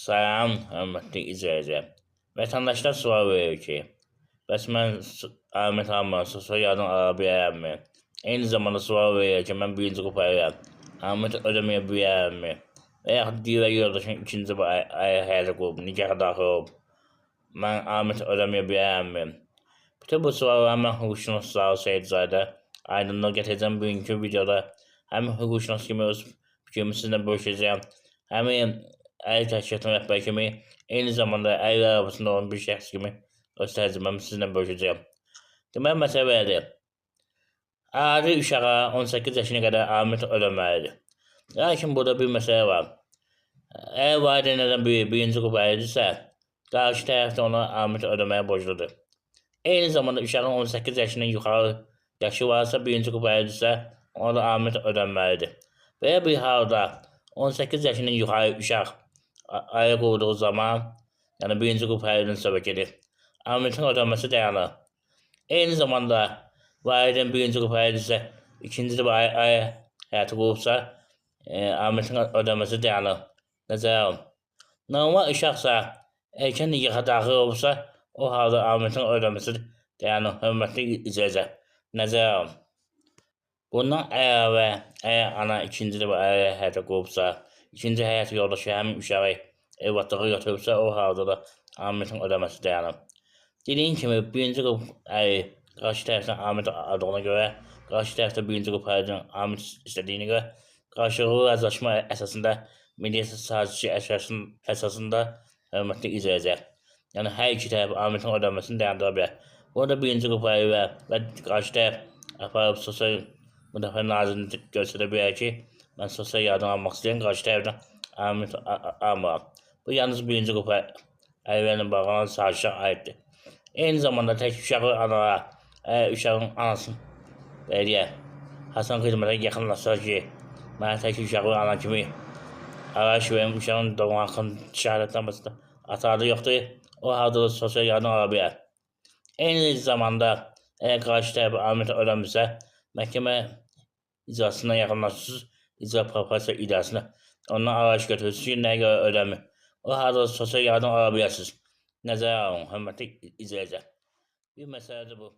Salam, hörmətli izləyicilər. Vətəndaşlar sual verir ki, bəs mən Ahmet Hamman soyadını ala bilərəmmi? Eyni zamanda sual verir ki, mən birinci qrupayam, Ahmet ödəməyə bilərəmmi? Və yaxud digər yoldaşın ikinci həyata qrup, nikaha daxil olub, mən Ahmet ödəməyə bilərəmmi? Bütün bu sualları mən hüquqşünasları seyircilərdə aydınlıq gətirəcəm bugünkü videoda. Həm hüquqşünas kimi öz fikrimi sizinlə bölüşəcəm, həm əl təşkilatının rəhbəri kimi, eyni zamanda əylə arabasında olan bir şəxs kimi öz təcrübəmi sizinlə bölüşəcəm. Deməli, məsələ belədir. Adi uşağa 18 yaşına qədər Ahmet ödəməlidir. Lakin burada bir məsələ var. Əgər valideynlərdən biri birinci qrup əylidirsə, qarşı tərəfdə ona Ahmet ödəməyə borcludur. Eyni zamanda uşağın 18 yaşından yuxarı yaşı varsa, birinci qrup əylidirsə, ona da Ahmet ödənməlidir. Belə bir halda 18 yaşından yuxarı uşaq ailə qurduğu zaman, yəni birinci qrup əylidən söhbət gedir, Ahmetin ödənməsi dayanır. Eyni zamanda valideyn birinci qrup əylidirsə, ikinci də ailə həyatı qurubsa, Ahmetin ödənməsi dayanır. Nəzərə alın. Normal uşaqsa, erkən nikaha daxil olursa, o halda Ahmetin ödənməsi dayanır. Hörmətli izləyicilər, nəzərə alın. Bundan əlavə, əgər ana ikinci də ailə həyata qurubsa, ikinci həyat yoldaşı həmin uşağı evlatlığa götürübsə, o halda da Ahmetin ödəməsi dayanır. Dediyim kimi, birinci qrup qarşı tərəfdən Ahmet aldığına görə, qarşı tərəfdə birinci qrup əldən Ahmet istədiyinə görə, qarşılıqlı razılaşma əsasında, mediasiya sazişi əsasında hörmətli izləyicilər, yəni hər iki tərəf Ahmetin ödəməsini dayandıra bilər. Burada birinci qrup əli və qarşı tərəf aparıb sosial müdafiə nazirini göstərə bilər ki, mən sosial yardım almaq istəyirəm, qarşı tərəfdən Ahmet almıram. Bu yalnız birinci qrup əllərlə bağlanan sazişə aiddir. Eyni zamanda tək uşağı analara, uşağın anasını, belə deyək, Hasan xidmətə yaxınlaşsa ki, mənə tək uşağı ana kimi arayış verim, uşağın doğum haqqının şəhadətnaməsində ata-adı yoxdur, o halda da sosial yardım ala bilər. Eyni zamanda, əgər qarşı tərəf Ahmet ödəmirsə, məhkəmə icrasına yaxınlaşırsınız, icra proporsiya idarəsinə ondan arayış götürürsünüz ki, nəyə görə ödəmir. O halda sosial yardım ala bilərsiniz. Nəzərə alın, hörmətli izləyicilər. Bir məsələdir bu.